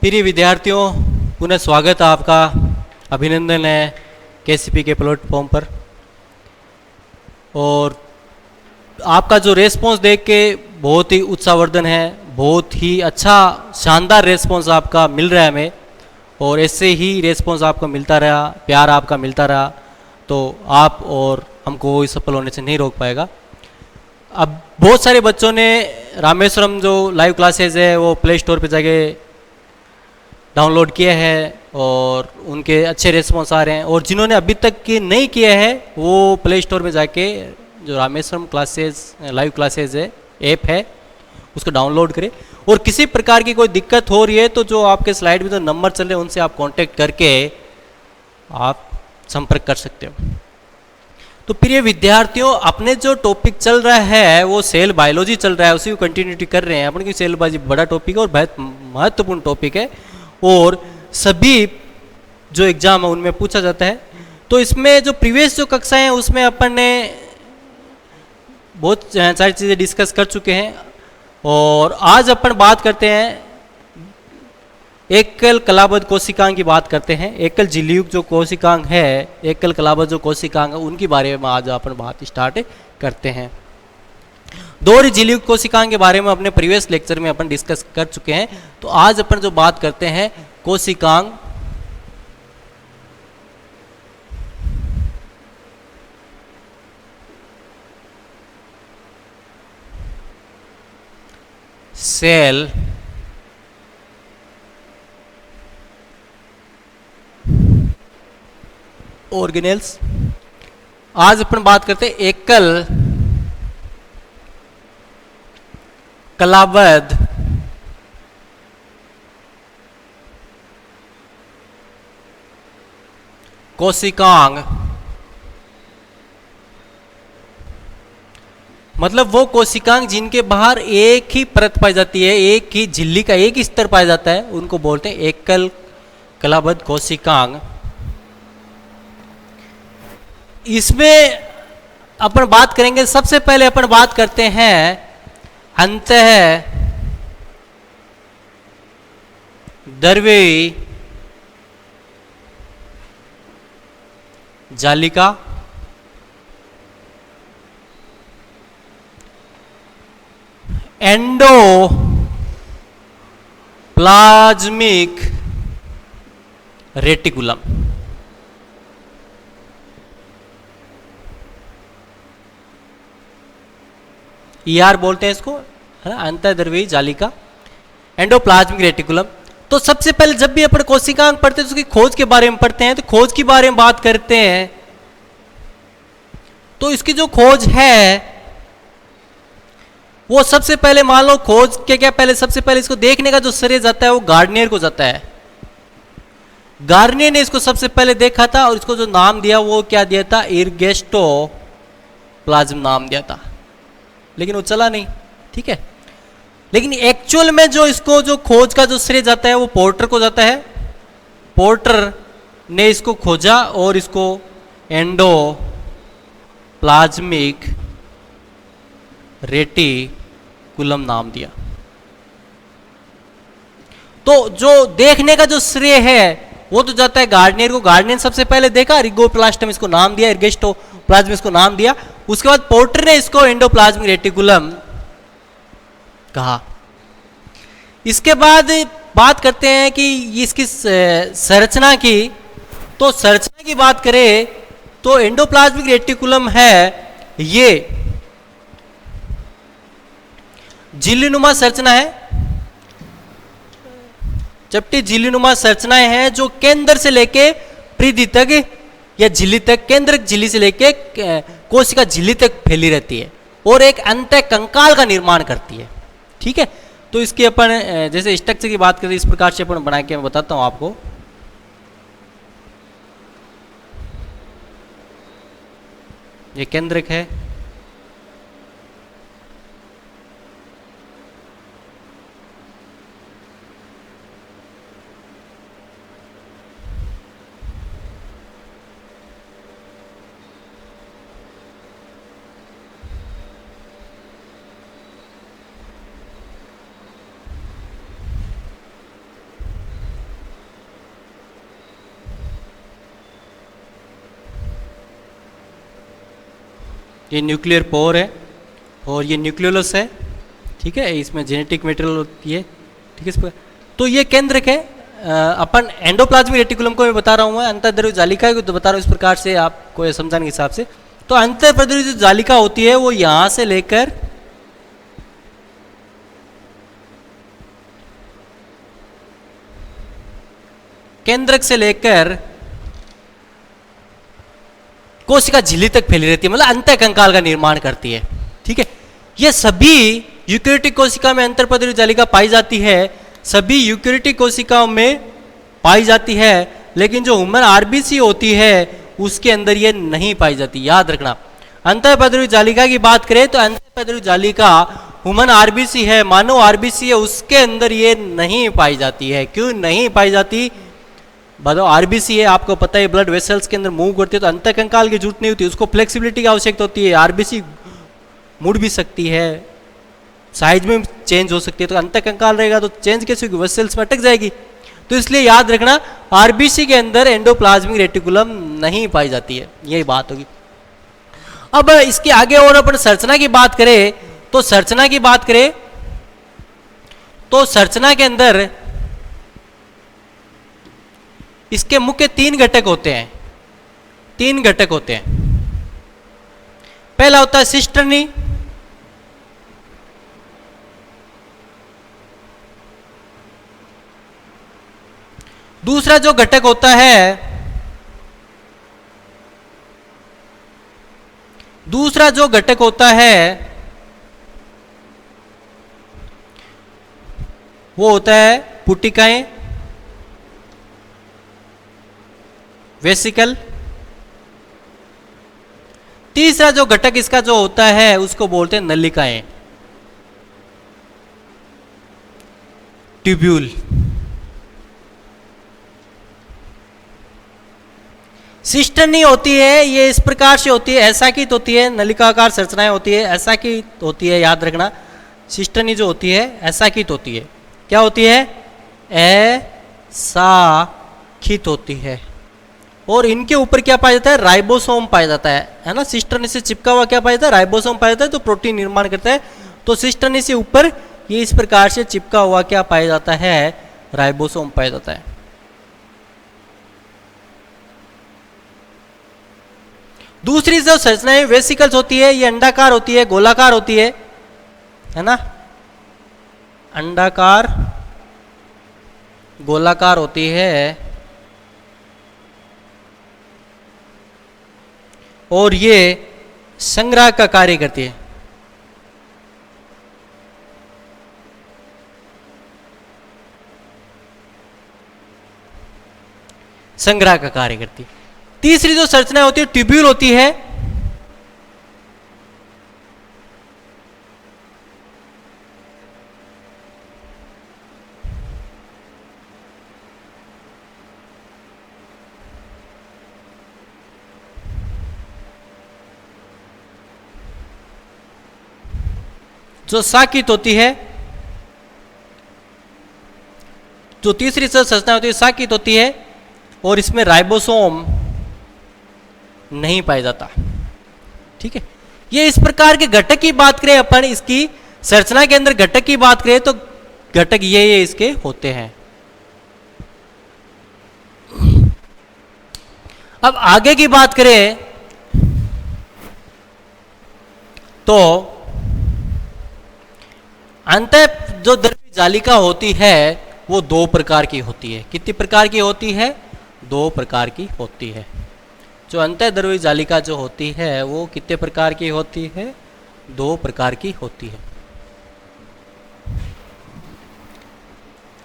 प्रिय विद्यार्थियों, पुनः स्वागत है आपका। अभिनंदन है केसीपी के प्लेटफॉर्म पर। और आपका जो रेस्पॉन्स देख के बहुत ही उत्साहवर्धन है, बहुत ही अच्छा शानदार रेस्पॉन्स आपका मिल रहा है हमें। और ऐसे ही रेस्पॉन्स आपको मिलता रहा, प्यार आपका मिलता रहा, तो आप और हमको सफल होने से नहीं रोक पाएगा। अब बहुत सारे बच्चों ने रामेश्वरम जो लाइव क्लासेज है वो प्ले स्टोर पर जाके डाउनलोड किया है और उनके अच्छे रिस्पॉन्स आ रहे हैं। और जिन्होंने अभी तक की नहीं किया है वो प्ले स्टोर में जाके जो रामेश्वरम क्लासेस लाइव क्लासेस है ऐप है उसको डाउनलोड करें। और किसी प्रकार की कोई दिक्कत हो रही है तो जो आपके स्लाइड में जो नंबर चल रहे हैं उनसे आप कांटेक्ट करके आप संपर्क कर सकते हो। तो प्रिय विद्यार्थियों, अपने जो टॉपिक चल रहा है वो सेल बायोलॉजी चल रहा है, उसी को कंटिन्यूटी कर रहे हैं। अपने की सेल बायोलॉजी बड़ा टॉपिक है और बहुत महत्वपूर्ण टॉपिक है और सभी जो एग्जाम है उनमें पूछा जाता है। तो इसमें जो प्रीवियस जो कक्षाएं हैं उसमें अपन ने बहुत सारी चीज़ें डिस्कस कर चुके हैं। और आज अपन बात करते हैं एकल कलाबद्ध कोशिकांग की बात करते हैं। एकल झिल्लियुक्त जो कोशिकांग है, एकल कलाबद्ध जो कोशिकांग है उनके बारे में आज अपन बात स्टार्ट करते हैं। दोहरी झिल्लियुक्त कोशिकांग के बारे में अपने प्रीवियस लेक्चर में अपन डिस्कस कर चुके हैं। तो आज अपन जो बात करते हैं कोशिकांग सेल ऑर्गेनेल्स। आज अपन बात करते हैं एकल कलाबद्ध कोशिकांग, मतलब वो कोशिकांग जिनके बाहर एक ही परत पाई जाती है, एक ही झिल्ली का एक ही स्तर पाया जाता है, उनको बोलते हैं एकल कलाबद्ध कोशिकांग। इसमें अपन बात करेंगे, सबसे पहले अपन बात करते हैं अंतः द्रव्यी जालिका एंडोप्लाज्मिक रेटिकुलम। ईआर बोलते हैं इसको, है ना, अंतःद्रव्यी जालिका एंडोप्लाज्मिक रेटिकुलम। तो सबसे पहले जब भी अपन कोशिकांग पढ़ते हैं तो उसकी खोज के बारे में पढ़ते हैं, तो खोज के बारे में बात करते हैं। तो इसकी जो खोज है वो सबसे पहले मान लो खोज के क्या, पहले सबसे पहले इसको देखने का जो श्रेय जाता है वो गार्डनियर को जाता है। गार्डनियर ने इसको सबसे पहले देखा था और इसको जो नाम दिया वो क्या दिया था, इर्गेस्टोप्लाज्म नाम दिया था, लेकिन वो चला नहीं। ठीक है, लेकिन एक्चुअल में जो इसको जो खोज का जो श्रेय जाता है वो पोर्टर को जाता है। पोर्टर ने इसको खोजा और इसको एंडोप्लाज्मिक रेटिकुलम नाम दिया। तो जो देखने का जो श्रेय है वो तो जाता है गार्डनियर को। गार्डनियर सबसे पहले देखा, रिगोप्लास्टम इसको नाम दिया, इर्गेस्टोप्लाज्म इसको नाम दिया। उसके बाद पोर्टर ने इसको एंडोप्लाज्मिक रेटिकुलम कहा। इसके बाद बात करते हैं कि इसकी संरचना की। तो संरचना की बात करें तो एंडोप्लाज्मिक रेटिकुलम है ये झिल्लीनुमा संरचना है, चपटी झिल्लीनुमा संरचनाएं हैं जो केंद्र से लेके परिधि तक या झिल्ली तक, केंद्र झिल्ली से लेके कोशिका झिल्ली तक फैली रहती है और एक अंतः कंकाल का निर्माण करती है। ठीक है, तो इसकी अपन जैसे स्ट्रक्चर की बात करें इस प्रकार से अपन बना के मैं बताता हूं आपको। ये केंद्रक है, ये न्यूक्लियर पोर है और ये न्यूक्लियोलस है, ठीक है, इसमें जेनेटिक मटेरियल होती है, ठीक है। इस पर तो ये केंद्रक है। अपन एंडोप्लाज्मिक रेटिकुलम को मैं बता रहा हूँ, अंतर्द्रव्य जालिका को तो बता रहा हूँ इस प्रकार से आपको समझाने के हिसाब से। तो अंतर्द्रव्य जो जालिका होती है वो यहाँ से लेकर केंद्रक से लेकर कोशिका झिल्ली तक फैली रहती है, मतलब अंतःकंकाल का निर्माण करती है, ठीक है। ये सभी यूकेरियोटिक कोशिका में अंतर्द्रव्य जालिका पाई जाती है, सभी यूकेरियोटिक कोशिकाओं में पाई जाती है, लेकिन जो ह्यूमन आरबीसी होती है उसके अंदर ये नहीं पाई जाती। याद रखना, अंतर्द्रव्य जालिका की बात करें तो अंतर्द्रव्य जालिका ह्यूमन आरबीसी है, मानव आरबीसी है, उसके अंदर ये नहीं पाई जाती है। क्यों नहीं पाई जाती? बताओ, आरबीसी है, आपको पता है ब्लड वेसल्स के अंदर मूव करती है तो अंतःकंकाल की जरूरत नहीं होती, उसको फ्लेक्सिबिलिटी की आवश्यकता होती है। आरबीसी मुड़ भी सकती है, साइज में चेंज हो सकती है, तो अंतःकंकाल रहेगा तो चेंज कैसे होगी? वेसल्स में अटक जाएगी। तो इसलिए याद रखना, आरबीसी के अंदर एंडोप्लाज्मिक रेटिकुलम नहीं पाई जाती है, यही बात होगी। अब इसके आगे और अपन संरचना की बात करें तो संरचना की बात करें तो संरचना के अंदर इसके मुख्य 3 घटक होते हैं, 3 घटक होते हैं। पहला होता है सिस्टर्नी, दूसरा जो घटक होता है, दूसरा जो घटक होता है वो होता है पुटिकाएं, वेसिकल। तीसरा जो घटक इसका जो होता है उसको बोलते हैं नलिकाएं, ट्यूब्यूल। सिस्टर्नी होती है, ये इस प्रकार से होती है, ऐसाकित होती है, नलिकाकार संरचनाएं होती है, ऐसाकित होती है। याद रखना, सिस्टर्नी जो होती है ऐसाकित होती है। क्या होती है? ऐसाकित होती है। और इनके ऊपर क्या पाया जाता है? राइबोसोम पाया जाता है ना। सिस्टर्नी से चिपका हुआ क्या पाया जाता है? राइबोसोम पाया जाता है, तो प्रोटीन निर्माण करता है। तो सिस्टर्नी से ऊपर ये इस प्रकार से चिपका हुआ क्या पाया जाता है? राइबोसोम पाया जाता है। दूसरी जो संरचनाएं वेसिकल्स होती है, ये अंडाकार होती है, गोलाकार होती है ना, अंडाकार गोलाकार होती है, और ये संग्रह का कार्य करती है। संग्रह का कार्य करती है। तीसरी जो संरचना होती है ट्यूब्यूल होती है। जो साकित होती है, जो तीसरी संरचना होती है साकित होती है, और इसमें राइबोसोम नहीं पाया जाता, ठीक है। ये इस प्रकार के घटक की बात करें अपन, इसकी संरचना के अंदर घटक की बात करें तो घटक ये इसके होते हैं। अब आगे की बात करें तो अंतः जो द्रव्य जालिका होती है वो 2 प्रकार की होती है। कितनी प्रकार की होती है? 2 प्रकार की होती है। जो अंतःद्रव्य जालिका जो होती है वो कितने प्रकार की होती है? 2 प्रकार की होती है।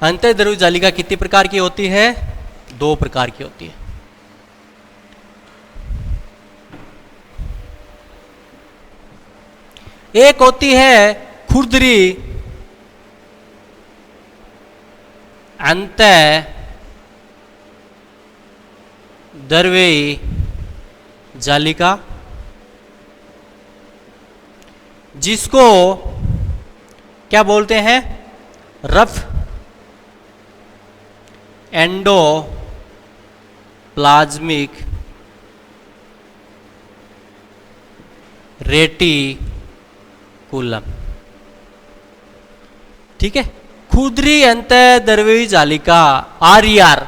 अंतःद्रव्य जालिका कितनी प्रकार की होती है? 2 प्रकार की होती है। एक होती है खुरदरी अंतःद्रव्य जालिका, जिसको क्या बोलते हैं? Rough endoplasmic reticulum. ठीक है, खुरदरी अंतःद्रव्यी जालिका आरईआर,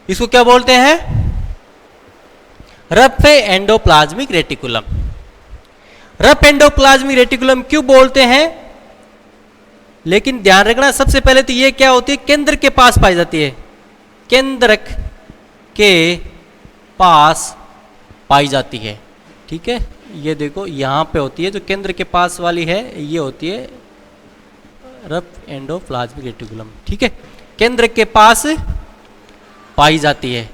इसको क्या बोलते हैं? Rough endoplasmic reticulum. Rough endoplasmic reticulum क्यों बोलते हैं? लेकिन ध्यान रखना, सबसे पहले तो ये क्या होती है, केंद्र के पास पाई जाती है, केंद्रक के पास पाई जाती है। ठीक है, ये देखो यहां पे होती है, जो केंद्र के पास वाली है ये होती है रफ एंडोप्लाज्मिक रेटिकुलम। ठीक है, केंद्र के पास पाई जाती है,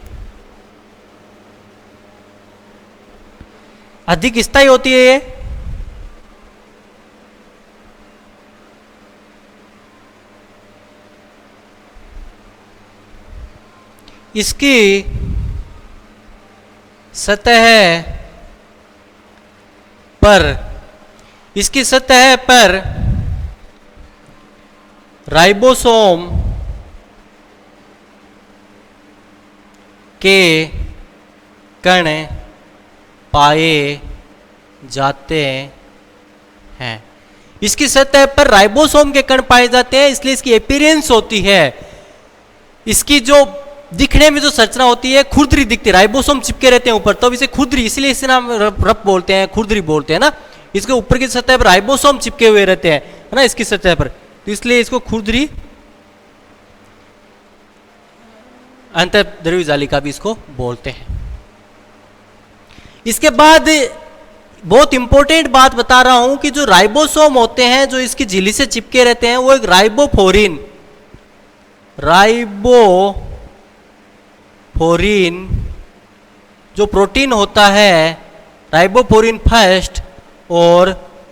अधिक स्थायी होती है ये। इसकी सतह पर राइबोसोम के कण पाए जाते हैं। इसकी सतह पर राइबोसोम के कण पाए जाते हैं, इसलिए इसकी अपीयरेंस होती है, इसकी जो दिखने में जो संरचना होती है खुरदरी दिखती है, राइबोसोम चिपके रहते हैं ऊपर, तो इसे खुरदरी, इसलिए इसे नाम रफ बोलते हैं, खुरदरी बोलते हैं ना। इसके ऊपर की सतह पर राइबोसोम चिपके हुए रहते हैं, है ना, इसकी सतह पर, तो इसलिए इसको खुरदरी अंतःद्रव्यी जालिका भी इसको बोलते हैं। इसके बाद बहुत इंपॉर्टेंट बात बता रहा हूं कि जो राइबोसोम होते हैं, जो इसकी झिल्ली से चिपके रहते हैं, वो एक राइबोफोरिन जो प्रोटीन होता है, राइबोफोरिन फर्स्ट और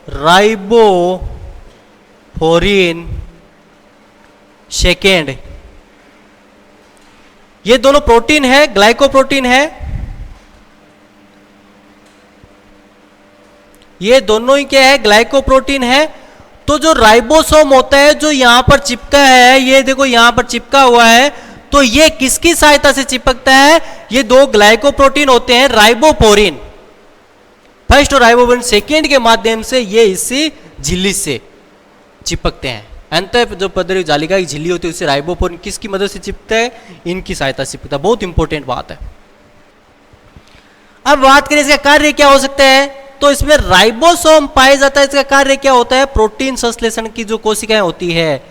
राइबोफोरिन सेकेंड, ये दोनों प्रोटीन है, ग्लाइकोप्रोटीन है, ये दोनों ही क्या है, ग्लाइकोप्रोटीन है। तो जो राइबोसोम होता है, जो यहां पर चिपका है, ये देखो यहां पर चिपका हुआ है, तो ये किसकी सहायता से चिपकता है? ये दो ग्लाइकोप्रोटीन होते हैं, राइबोफोरिन फर्स्ट और राइबोफोरिन सेकेंड के माध्यम से ये इसी झिल्ली से चिपकते हैं। अंतःद्रव्यी जालिका की झिल्ली होती है, उससे राइबोफोरिन किसकी मदद से चिपकता है? इनकी सहायता से चिपकता है। बहुत इंपॉर्टेंट बात है। अब बात करें इसका कार्य क्या हो सकता है, तो इसमें राइबोसोम पाया जाता है, इसका कार्य क्या होता है? प्रोटीन संश्लेषण की जो कोशिकाएं होती है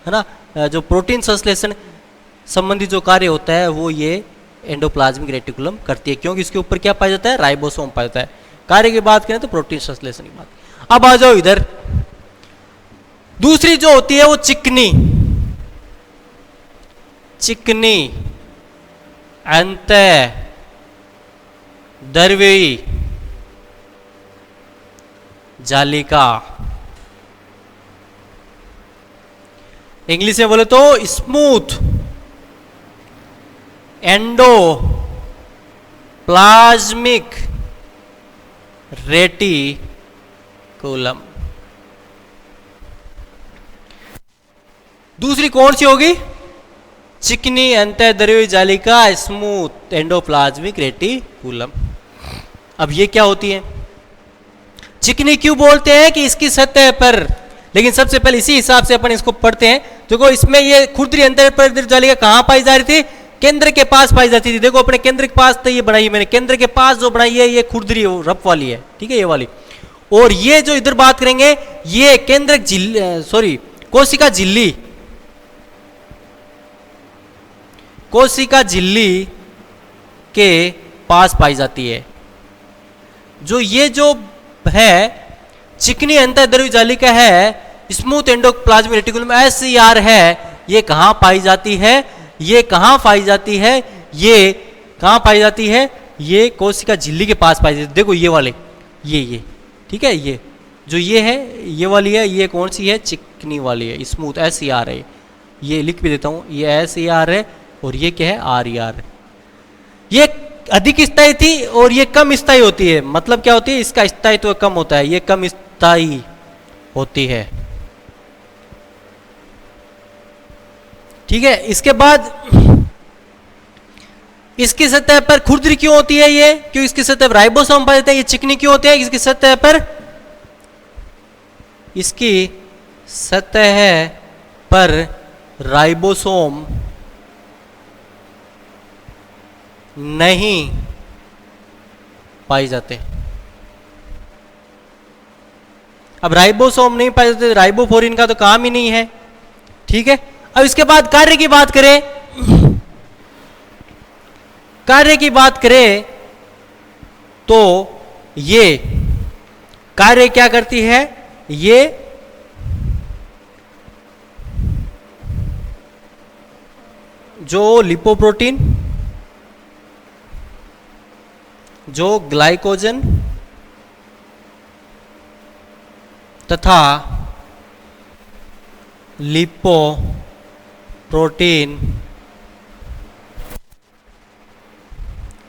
ना, जो प्रोटीन संश्लेषण संबंधी जो कार्य होता है वो ये एंडोप्लाज्मिक रेटिकुलम करती है, क्योंकि इसके ऊपर क्या पाया जाता है? राइबोसोम पाया जाता है। कार्य की बात करें तो प्रोटीन संश्लेषण की बात। अब आ जाओ इधर, दूसरी जो होती है वो चिकनी अंतःद्रव्यी जालिका, इंग्लिश में बोले तो स्मूथ एंडोप्लाज्मिक रेटिकुलम। दूसरी कौन सी होगी? चिकनी अंतःद्रव्यी जालिका, स्मूथ एंडोप्लाज्मिक रेटिकुलम। अब ये क्या होती है? चिकनी क्यों बोलते हैं? कि इसकी सतह पर, लेकिन सबसे पहले इसी हिसाब से अपन इसको पढ़ते हैं। देखो इसमें ये खुरदरी अंतःद्रव्यी जालिका कहां पाई जा रही थी? केंद्र के पास पाई जाती थी। देखो अपने केंद्र के पास तो ये बनाई मैंने, केंद्र के पास जो बनाई है ये खुरदरी रफ वाली है, ठीक है, ये वाली। और ये जो इधर बात करेंगे ये केंद्रक झिल्ली, सॉरी कोशिका झिल्ली, कोशिका झिल्ली के पास पाई जाती है। जो ये जो है चिकनी अंतःद्रव्यी जालिका है, स्मूथ एंडोप्लाज्मिक रेटिकुलम SER है, ये कहां पाई जाती है? ये कहां पाई जाती है? ये कहां पाई जाती है? ये कोशिका झिल्ली के पास पाई जाती है। देखो ये वाले, ये ठीक है, ये जो ये है ये वाली है, ये कौन सी है? चिकनी वाली है, स्मूथ SER है। ये लिख भी देता हूं, ये SER है और ये क्या है? RER। ये अधिक स्थायी थी और ये कम स्थायी होती है। मतलब क्या होती है? इसका स्थायित्व कम होता है, ये कम स्थायी होती है, ठीक है। इसके बाद इसकी सतह पर खुरदरी क्यों होती है ये, क्यों इसकी सतह पर राइबोसोम पाए जाते हैं, ये चिकनी क्यों होती है इसकी सतह पर, इसकी सतह पर राइबोसोम नहीं पाए जाते। अब राइबोसोम नहीं पाए जाते, राइबोफोरिन का तो काम ही नहीं है, ठीक है। अब इसके बाद कार्य की बात करें, कार्य की बात करें तो ये कार्य क्या करती है, ये जो लिपोप्रोटीन, जो ग्लाइकोजन तथा लिपोप्रोटीन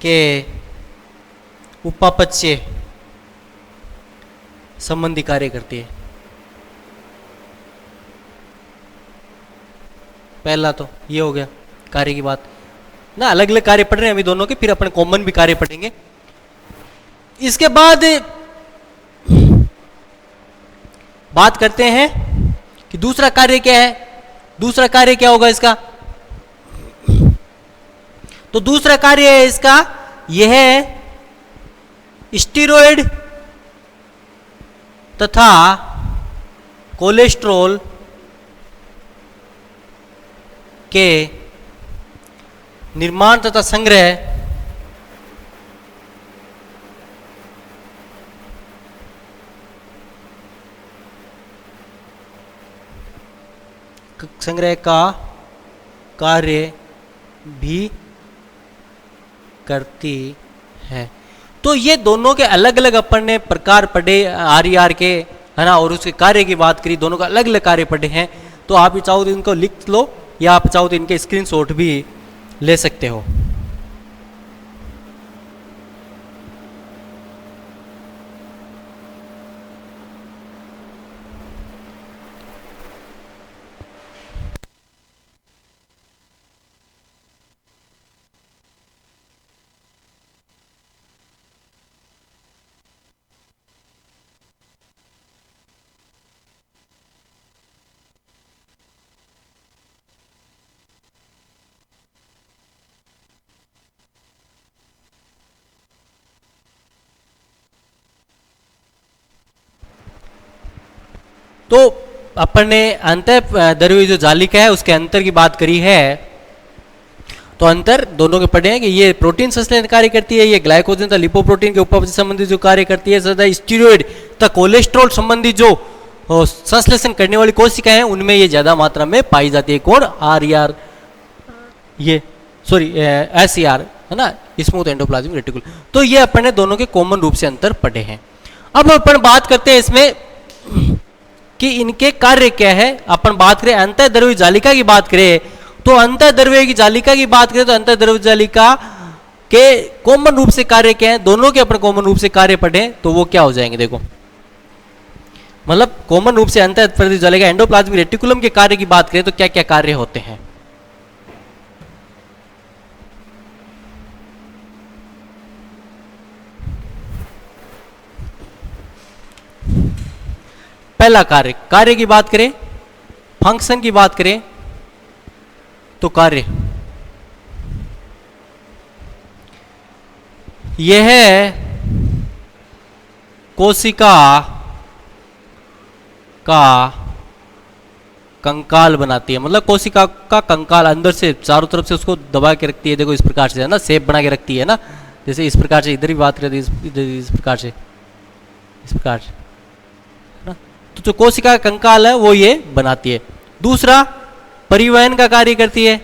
के उपापचय संबंधी कार्य करती है। पहला तो ये हो गया कार्य की बात ना, अलग अलग कार्य पढ़ रहे हैं अभी दोनों के, फिर अपन कॉमन भी कार्य पढ़ेंगे। इसके बाद बात करते हैं कि दूसरा कार्य क्या है, दूसरा कार्य क्या होगा इसका। तो दूसरा कार्य है इसका, यह है स्टीरॉयड तथा कोलेस्ट्रॉल के निर्माण तथा संग्रह का कार्य भी करती है। तो ये दोनों के अलग अलग अपन ने प्रकार पढ़े RER के, है ना, और उसके कार्य की बात करी, दोनों का अलग अलग कार्य पढ़े हैं। तो आप चाहो तो इनको लिख लो या आप चाहो तो इनके स्क्रीनशॉट भी ले सकते हो। तो अपन ने अंतःद्रव्यीय जो जालिका है उसके अंतर की बात करी है। तो अंतर दोनों के पढ़े हैं कि ये प्रोटीन संश्लेषण कार्य करती है, ये ग्लाइकोजन तथा लिपोप्रोटीन के उपापचय संबंधी जो कार्य करती है, तथा स्टीरॉयड तथा कोलेस्ट्रॉल संबंधी जो संश्लेषण करने वाली कोशिकाएं हैं उनमें ये ज्यादा मात्रा में पाई जाती है। कौन, RER, ये सॉरी SER, है ना, स्मूथ एंडोप्लाज्मिक रेटिकुल। तो ये अपन ने दोनों के कॉमन रूप से अंतर पढ़े हैं। अब अपन बात करते हैं इसमें कि इनके कार्य क्या है। अपन बात करें अंतःद्रव्यीय जालिका की बात करें तो अंतःद्रव्यीय की जालिका की बात करें तो अंतःद्रव्यीय जालिका के कॉमन रूप से कार्य क्या है, दोनों के अपन कॉमन रूप से कार्य पढ़े तो वो क्या हो जाएंगे। देखो मतलब कॉमन रूप से अंतःद्रव्यीय जालिका एंडोप्लाज्मिक रेटिकुलम के कार्य की बात करें तो क्या क्या कार्य होते हैं। पहला कार्य, कार्य की बात करें, फंक्शन की बात करें तो कार्य यह है कोशिका का कंकाल बनाती है। मतलब कोशिका का कंकाल अंदर से चारों तरफ से उसको दबा के रखती है। देखो इस प्रकार से, है ना, शेप बना के रखती है ना, जैसे इस प्रकार से इधर भी बात करती है, इस प्रकार से, इस प्रकार से, तो जो कोशिका का कंकाल है वो ये बनाती है। दूसरा परिवहन का कार्य करती है।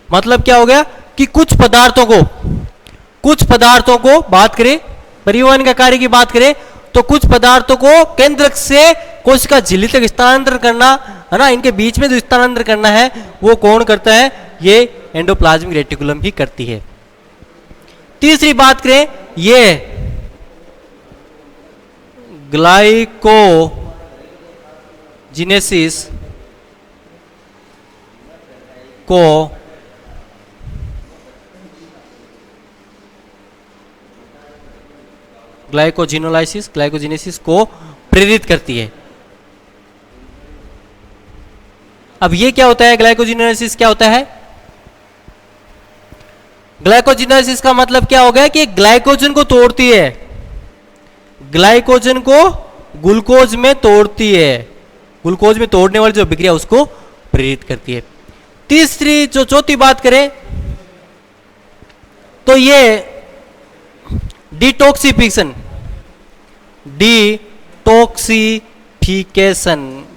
मतलब क्या हो गया कि कुछ पदार्थों को बात करें, परिवहन का कार्य की बात करें तो कुछ पदार्थों को केंद्रक से कोशिका झिल्ली तक स्थानांतरण करना, है ना, इनके बीच में जो स्थानांतरण करना है वो कौन करता है, ये एंडोप्लाज्मिक रेटिकुलम ही करती है। तीसरी बात करें, ये जीनेसिस को ग्लाइकोजेनेसिस को प्रेरित करती है। अब ये क्या होता है, ग्लाइकोजेनेसिस क्या होता है? ग्लाइकोजेनेसिस का मतलब क्या हो गया कि ग्लाइकोजन को तोड़ती है, ग्लाइकोजन को ग्लूकोज में तोड़ती है, ग्लूकोज में तोड़ने वाली जो अभिक्रिया उसको प्रेरित करती है। तीसरी जो चौथी बात करें तो ये डिटॉक्सिफिकेशन, डिटॉक्सिफिकेशन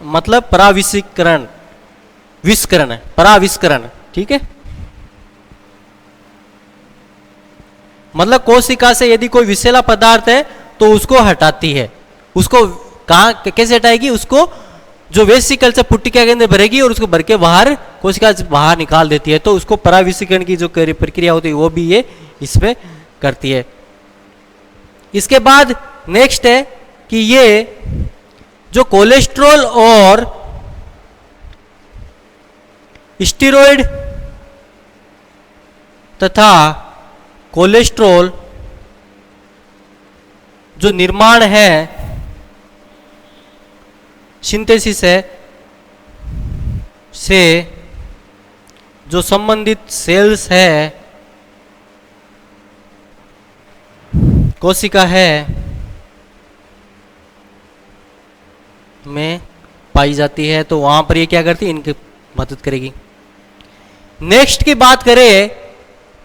मतलब पराविष्करण, विष्करण, पराविष्करण, ठीक है। मतलब कोशिका से यदि कोई विषैला पदार्थ है तो उसको हटाती है। उसको कहां कैसे हटाएगी? उसको जो वेसिकल से पुट्टिका के अंदर भरेगी और उसको भर के बाहर कोशिका से बाहर निकाल देती है। तो उसको पराविष्करण की जो प्रक्रिया होती है वो भी ये इसमें करती है। इसके बाद नेक्स्ट है कि ये जो कोलेस्ट्रॉल और स्टेरॉइड तथा कोलेस्ट्रॉल जो निर्माण है, सिंथेसिस है, से जो संबंधित सेल्स है, कोशिका है में पाई जाती है। तो वहां पर ये क्या करती है? इनकी मदद करेगी। नेक्स्ट की बात करें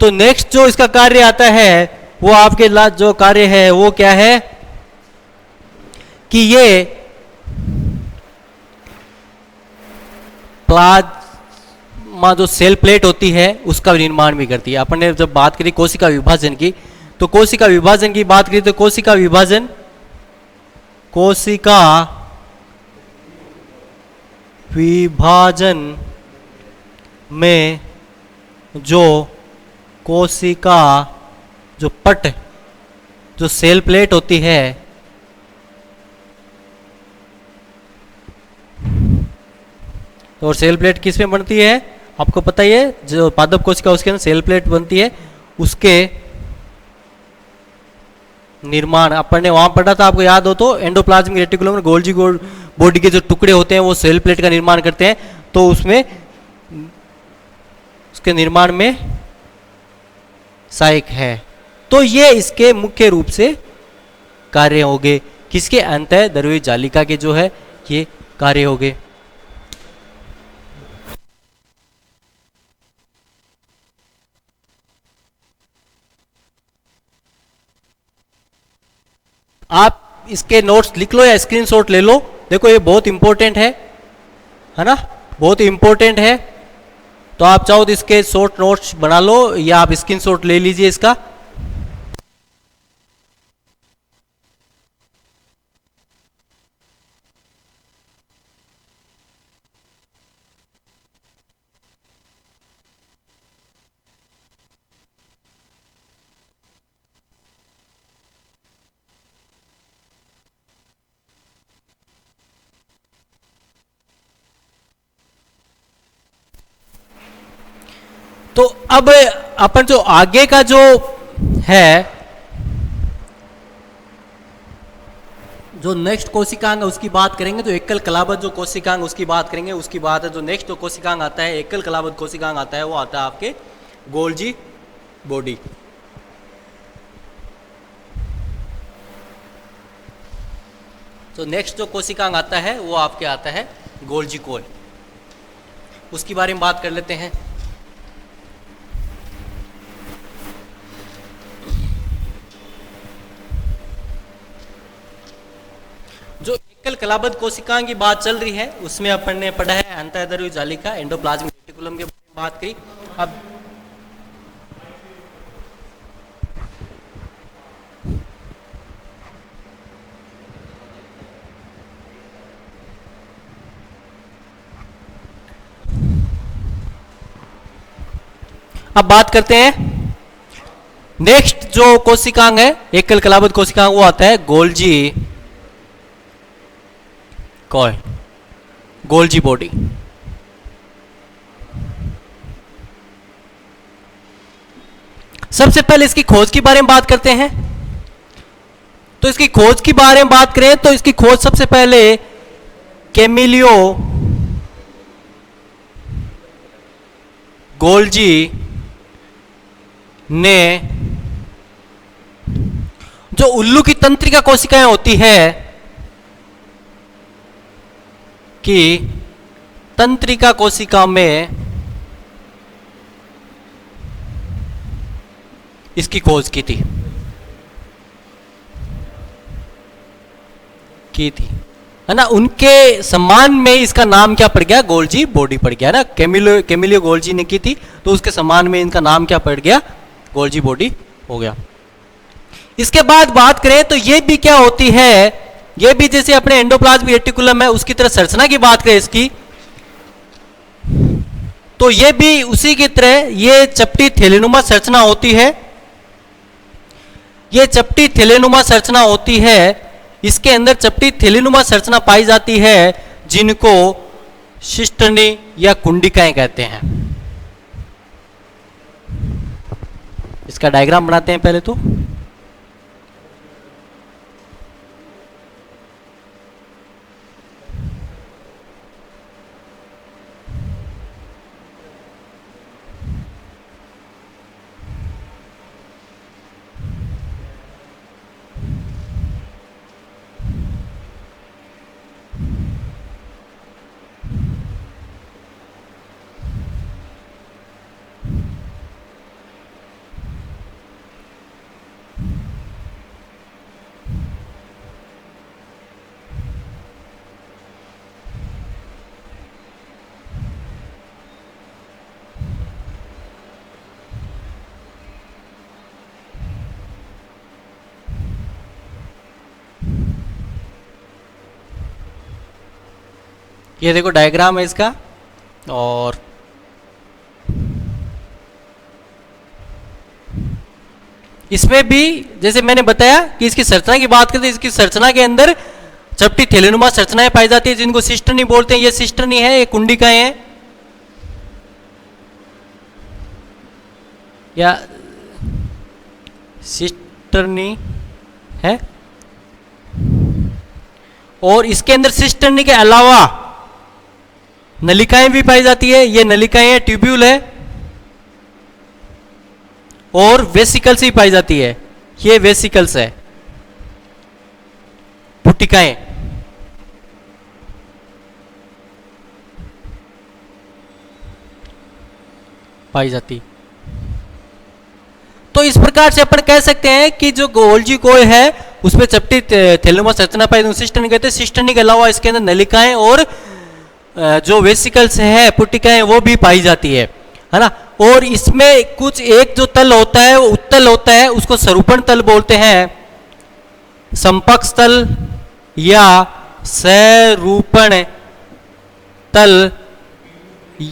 तो नेक्स्ट जो इसका कार्य आता है वो आपके जो कार्य है वो क्या है कि ये प्लाज्मा जो सेल प्लेट होती है उसका निर्माण भी करती है। अपन ने जब बात करी कोशिका विभाजन की तो कोशिका विभाजन की बात करी तो कोशिका विभाजन में जो कोशिका जो पट जो सेल प्लेट होती है और सेल प्लेट किस में बनती है आपको पता ही है, जो पादप कोशिका उसके अंदर सेल प्लेट बनती है, उसके निर्माण अपन ने वहां पढ़ा था, आपको याद हो तो एंडोप्लाज्मिक रेटिकुलम में गोल्जी बॉडी के जो टुकड़े होते हैं वो सेल प्लेट का निर्माण करते हैं। तो उसमें उसके निर्माण में सहायक है। तो ये इसके मुख्य रूप से कार्य होंगे, किसके? अंतःद्रव्यी जालिका के जो है ये कार्य होंगे। आप इसके नोट्स लिख लो या स्क्रीनशॉट ले लो। देखो ये बहुत इंपॉर्टेंट है ना, बहुत इंपॉर्टेंट है। तो आप चाहो तो इसके शॉर्ट नोट्स बना लो या आप स्क्रीनशॉट ले लीजिए इसका। तो अब अपन जो आगे का जो है, जो नेक्स्ट कोशिकांग है उसकी बात करेंगे। तो एकल कलाबद्ध जो कोशिकांग उसकी बात करेंगे। उसकी बात है जो नेक्स्ट जो कोशिकांग आता है, एकल कलाबद्ध कोशिकांग आता है, वो आता है आपके गोल्जी बॉडी। तो नेक्स्ट जो कोशिकांग आता है वो आपके आता है गोल्जी कोल। उसके बारे में बात कर लेते हैं। जो एकल कलाबद्ध कोशिकाओं की बात चल रही है उसमें अपन ने पढ़ा है अंतःद्रव्यी जालिका, एंडोप्लाज्मिक रेटिकुलम के बारे में बात करी। अब बात करते हैं नेक्स्ट जो कोशिकांग है, एकल कलाबद्ध कोशिकांग, वो आता है गोल्जी कॉल। Golgi body. सबसे पहले इसकी खोज के बारे में बात करते हैं। तो इसकी खोज के बारे में बात करें तो इसकी खोज सबसे पहले कैमिलियो गोल्जी ने जो उल्लू की तंत्रिका कोशिकाएं होती है कि तंत्रिका कोशिका में इसकी खोज की थी है ना। उनके सम्मान में इसका नाम क्या पड़ गया, गोल्जी बॉडी पड़ गया ना। कैमिलियो गोल्जी ने की थी तो उसके सम्मान में इनका नाम क्या पड़ गया, गोल्जी बॉडी हो गया। इसके बाद बात करें तो ये भी क्या होती है, ये भी जैसे अपने एंडोप्लाज्मिक रेटिकुलम है उसकी तरह संरचना की बात करें इसकी, तो ये भी उसी की तरह ये चपटी थैलेनुमा संरचना होती है। ये चपटी थैलेनुमा संरचना होती है, इसके अंदर चपटी थैलेनुमा संरचना पाई जाती है जिनको शिस्टनी या कुंडिकाएं कहते हैं। इसका डायग्राम बनाते हैं पहले तो। ये देखो डायग्राम है इसका, और इसमें भी जैसे मैंने बताया कि इसकी संरचना की बात करते हैं, इसकी संरचना के अंदर चपटी थैलेनुमा संरचनाएं पाई जाती है जिनको सिस्टर्नी बोलते हैं। ये सिस्टर्नी है, ये कुंडिकाएं हैं या सिस्टर्नी है। और इसके अंदर सिस्टर्नी के अलावा नलिकाएं भी पाई जाती है। ये नलिकाएं हैं, ट्यूब्यूल है, और वेसिकल्स भी पाई जाती है। ये वेसिकल्स है, पुटिकाएं। पाई जाती। तो इस प्रकार से अपन कह सकते हैं कि जो गोल्जी कोय है उसमें चपटी थैलेनुमा संरचना पाई, सिस्टर्नी कहते हैं। सिस्टर्नी के अलावा इसके अंदर नलिकाएं और जो वेसिकल्स है, पुटिकाएं, वो भी पाई जाती है ना। और इसमें कुछ एक जो तल होता है वो उत्तल होता है, उसको सरूपण तल बोलते हैं, संपक्ष तल या सरूपण तल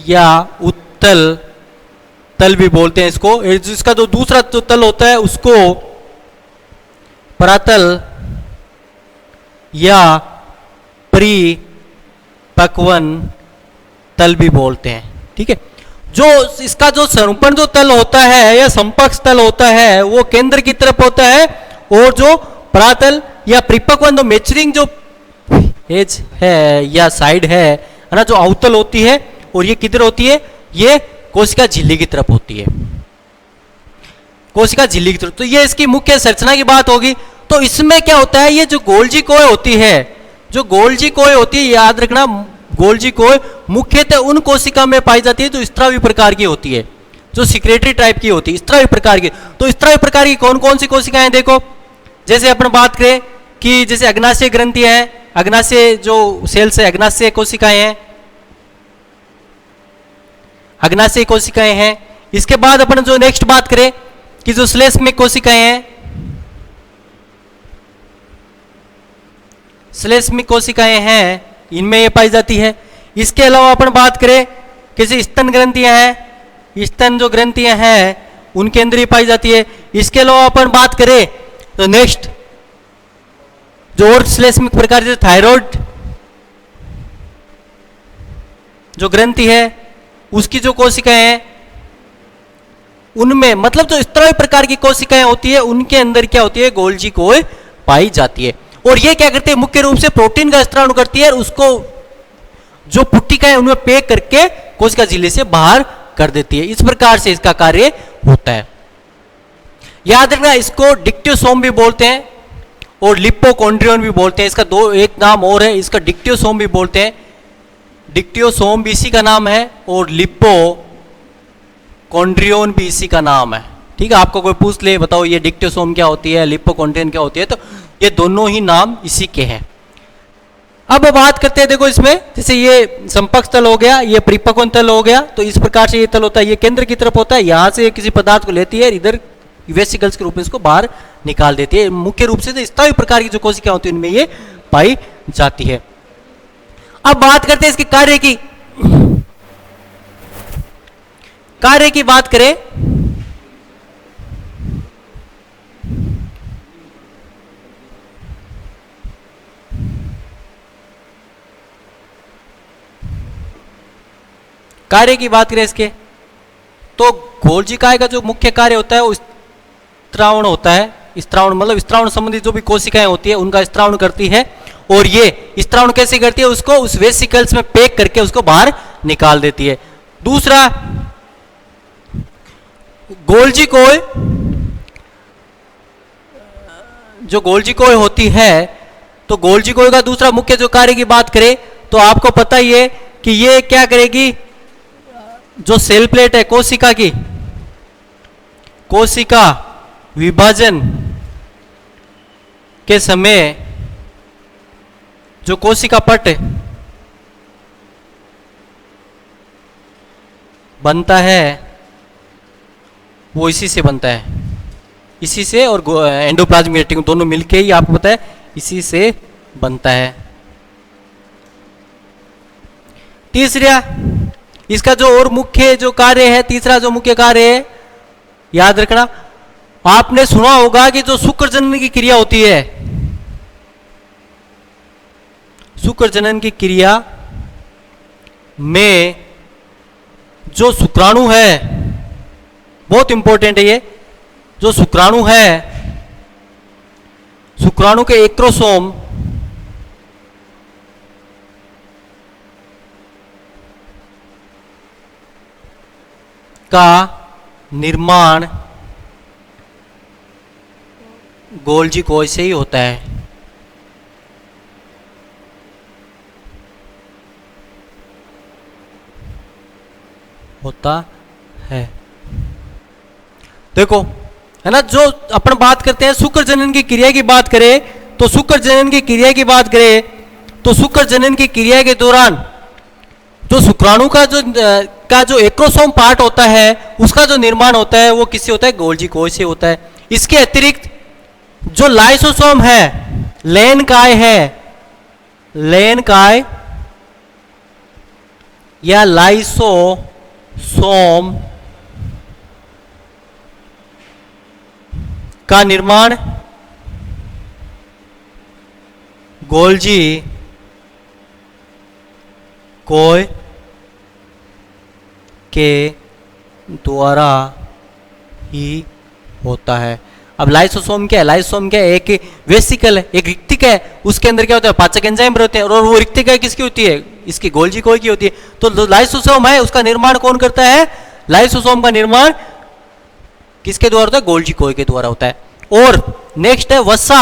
या उत्तल तल भी बोलते हैं इसको। जिसका जो दूसरा जो तल होता है उसको परातल या परिपक्वन तल भी बोलते हैं। ठीक है। जो इसका जो सरूपण जो तल होता है या संपक्ष तल होता है वो केंद्र की तरफ होता है, और जो परातल या परिपक्वन जो मैचुरिंग जो एज है या साइड है ना, जो अवतल होती है, और ये किधर होती है, ये कोशिका झिल्ली की तरफ होती है। कोशिका झिल्ली की तरफ। तो ये इसकी मुख्य संरचना की बात होगी। तो इसमें क्या होता है, ये जो गोल्जी कोय होती है, जो गोल्जी कोय होती है, याद रखना, गोल्जी कोय मुख्यतः उन कोशिका में पाई जाती है जो स्त्रावी प्रकार की होती है, जो सिक्रेटरी टाइप की होती है, स्त्रावी प्रकार की। तो स्त्रावी प्रकार की कौन कौन सी कोशिकाएं देखो, जैसे अपन बात करें कि जैसे अग्नाशय ग्रंथि है, अग्नाशय जो सेल्स है, अग्नाशय कोशिकाएं हैं, अग्नाशय कोशिकाएं हैं। इसके बाद अपन जो नेक्स्ट बात करें कि जो श्लेष्मिक कोशिकाएं हैं, श्लेष्मिक कोशिकाएं हैं, इनमें ये पाई जाती है। इसके अलावा अपन बात करें कि स्तन ग्रंथियां हैं, स्तन जो ग्रंथियां हैं उनके अंदर ही पाई जाती है। इसके अलावा अपन बात करें तो नेक्स्ट जो और श्लेष्मिक प्रकार जैसे थायराइड, जो ग्रंथि है उसकी जो कोशिकाएं हैं उनमें, मतलब जो स्त्रावी प्रकार की कोशिकाएं होती है उनके अंदर क्या होती है, गोल्जी कोय पाई जाती है। और ये क्या करते हैं, मुख्य रूप से प्रोटीन का स्त्रावण करती है और उसको जो पुट्टिका है उनमें पैक करके कोशिका झिल्ली से बाहर कर देती है। इस प्रकार से इसका कार्य होता है। याद रखना, इसको डिक्टियोसोम भी बोलते हैं और लिपोकॉन्ड्रियन भी बोलते हैं। इसका एक नाम और है, इसका डिक्टियोसोम भी बोलते हैं। डिक्टियोसोम भी इसी का नाम है और लिपोकॉन्ड्रियन भी इसी का नाम है। ठीक है, आपको कोई पूछ ले बताओ ये डिक्टियोसोम क्या होती है, लिपोकॉन्ड्रियन क्या होती है, तो ये दोनों ही नाम इसी के हैं। अब बात करते हैं, देखो इसमें जैसे ये संपर्क तल हो गया, ये परिपक्वन तल हो गया, तो इस प्रकार से ये तल होता है, ये केंद्र की तरफ होता है, यहां से किसी पदार्थ को लेती है, इधर वेसिकल्स के रूप में इसको बाहर निकाल देती है। मुख्य रूप से स्तरीय प्रकार की जो कोशिकाएं होती है उनमें ये पाई जाती है। अब बात करते हैं इसके कार्य की। कार्य की बात करें इसके, तो गोल्जी काय का जो मुख्य कार्य होता है वो स्त्रावण होता है। स्त्रावण मतलब स्त्रावण संबंधित जो भी कोशिकाएं होती है उनका स्त्रावण करती है। और ये स्त्रावण कैसे करती है, उसको उस वेसिकल्स में पैक करके उसको बाहर निकाल देती है। दूसरा, गोल्जी कोय, जो गोल्जी कोय होती है, तो गोल्जी कोय का दूसरा मुख्य जो कार्य की बात करें तो आपको पता ही है कि ये क्या करेगी, जो सेल प्लेट है कोशिका की, कोशिका विभाजन के समय जो कोशिका पट बनता है वो इसी से बनता है, इसी से और एंडोप्लाज्मिक रेटिकुलम दोनों मिलके ही आपको पता है इसी से बनता है। तीसरा, इसका जो और मुख्य जो कार्य है, तीसरा जो मुख्य कार्य है, याद रखना, आपने सुना होगा कि जो शुक्र जनन की क्रिया होती है, शुक्र जनन की क्रिया में जो शुक्राणु है, बहुत इंपॉर्टेंट है ये, जो शुक्राणु है, शुक्राणु के एक्रोसोम का निर्माण गोल्जी कोय से ही होता है। देखो है ना, जो अपन बात करते हैं शुक्र जनन की क्रिया की बात करें तो शुक्र जनन की क्रिया की बात करें तो शुक्र जनन की क्रिया के दौरान जो शुक्राणु का जो एक्रोसोम पार्ट होता है उसका जो निर्माण होता है वो किससे होता है, गोल्जी कोय से होता है। इसके अतिरिक्त जो लाइसोसोम है, लेन काय है, लेन काय या लाइसोसोम का निर्माण गोल्जी कोय के द्वारा ही होता है। अब लाइसोसोम क्या है, लाइसोसोम क्या है, एक वेसिकल है, एक रिक्तिका है, उसके अंदर क्या होता है, पाचक एंजाइम रहते हैं और वो रिक्तिका किसकी होती है, इसकी गोल्जी कोय की होती है। तो जो लाइसोसोम है उसका निर्माण कौन करता है, लाइसोसोम का निर्माण किसके द्वारा होता है, गोल्जी कोय के द्वारा होता है। और नेक्स्ट है वसा,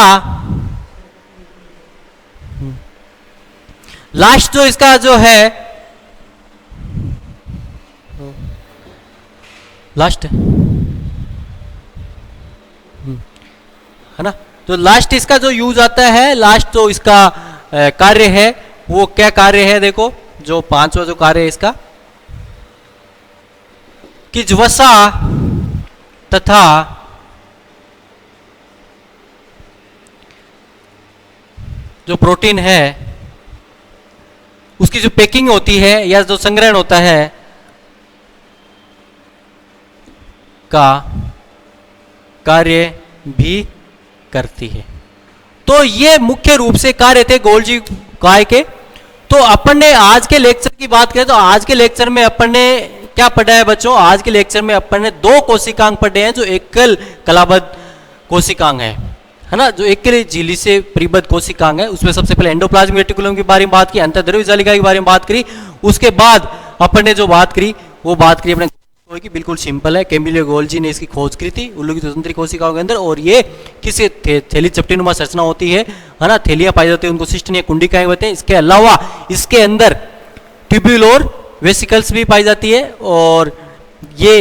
लास्ट जो इसका जो है लास्ट है ना, तो लास्ट इसका जो यूज आता है, लास्ट जो इसका कार्य है वो क्या कार्य है, देखो जो पांचवा जो कार्य है इसका कि वसा तथा जो प्रोटीन है उसकी जो पैकिंग होती है या जो संग्रहण होता है का कार्य भी करती है। तो ये मुख्य रूप से कार्य थे गोल्जी कोय के। तो अपन ने आज के लेक्चर की बात करें तो आज के लेक्चर में अपन ने क्या पढ़ा है बच्चों? आज के लेक्चर में अपन ने 2 कोशिकांग पढ़े हैं जो एकल कलाबद्ध कोशिकांग है ना, जो एकल झिल्ली से परिबद्ध कोशिकांग है। उसमें सबसे पहले एंडोप्लाज्मिक रेटिकुलम के बारे में बात की, अंतर्द्रव्य जालिका के बारे में बात करी। उसके बाद अपन ने जो बात करी वो बात करी अपने की, बिल्कुल सिंपल है। कैमिलियो गोल्जी ने इसकी खोज करी थी उल्लिखित स्वतंत्र कोशिकाओं के अंदर, और ये किसी थैली चपटीनुमा संरचना होती है ना, थैलियां पाई जाती है, उनको सिस्टन या कुंडिकाएं होते हैं। इसके अलावा इसके अंदर ट्यूब्यूल और वेसिकल्स भी पाई जाती है, और ये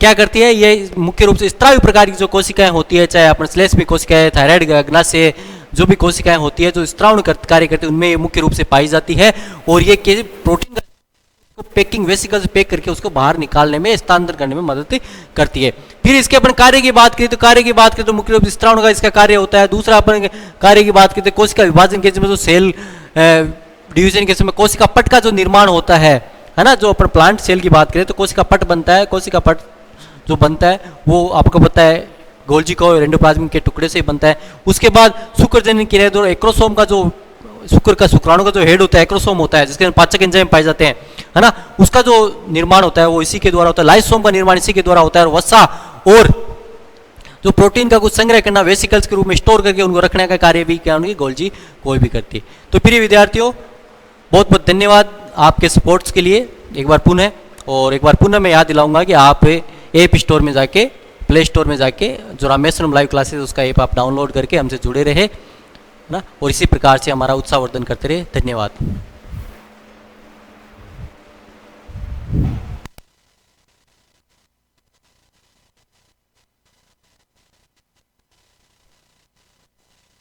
क्या करती है, ये मुख्य रूप से स्त्रावी प्रकार की जो कोशिकाएं होती है, चाहे अपने श्लेष्मी कोशिकाएं, थायराइड अग्नाशय जो भी कोशिकाएं होती है जो स्त्रावण कार्य करती है, उनमें ये मुख्य रूप से पाई जाती है। और ये प्रोटीन को पैकिंग वेसिकल से पैक करके उसको बाहर निकालने में, स्थानांतरण करने में मदद करती है। फिर इसके अपन कार्य की बात करें तो कार्य की बात करें तो मुख्य रूप से स्त्रावण का इसका कार्य होता है। दूसरा अपन कार्य की बात करते हैं कोशिका विभाजन के समय, जो सेल डिवीजन के समय कोशिका पट का जो निर्माण होता है ना, जो अपन प्लांट सेल की बात करें तो कोशिका पट बनता है। कोशिका पट जो बनता है वो आपको पता है गोल्जी को एंडोप्लाज्म के टुकड़े से बनता है। उसके बाद शुक्रजनन क्रिया द्वारा एक्रोसोम का जो शुक्र का शुक्राणु का जो हेड होता है एक्रोसोम होता है, जिसके अंदर पाचक एंजाइम पाए जाते हैं है ना, उसका जो निर्माण होता है वो इसी के द्वारा होता है। लाइसोम का निर्माण इसी के द्वारा होता है। और वसा और जो प्रोटीन का कुछ संग्रह करना वेसिकल्स के रूप में स्टोर करके उनको रखने का कार्य भी क्या उनकी गोल्जी कोई भी करती है। तो प्रिय विद्यार्थियों, बहुत बहुत धन्यवाद आपके सपोर्ट्स के लिए एक बार पुनः। और एक बार पुनः मैं याद दिलाऊंगा कि आप ऐप स्टोर में जाके, प्ले स्टोर में जाके जो रामेश्वरम लाइव क्लासेस उसका ऐप आप डाउनलोड करके हमसे जुड़े रहे ना, और इसी प्रकार से हमारा उत्साहवर्धन करते रहे। धन्यवाद।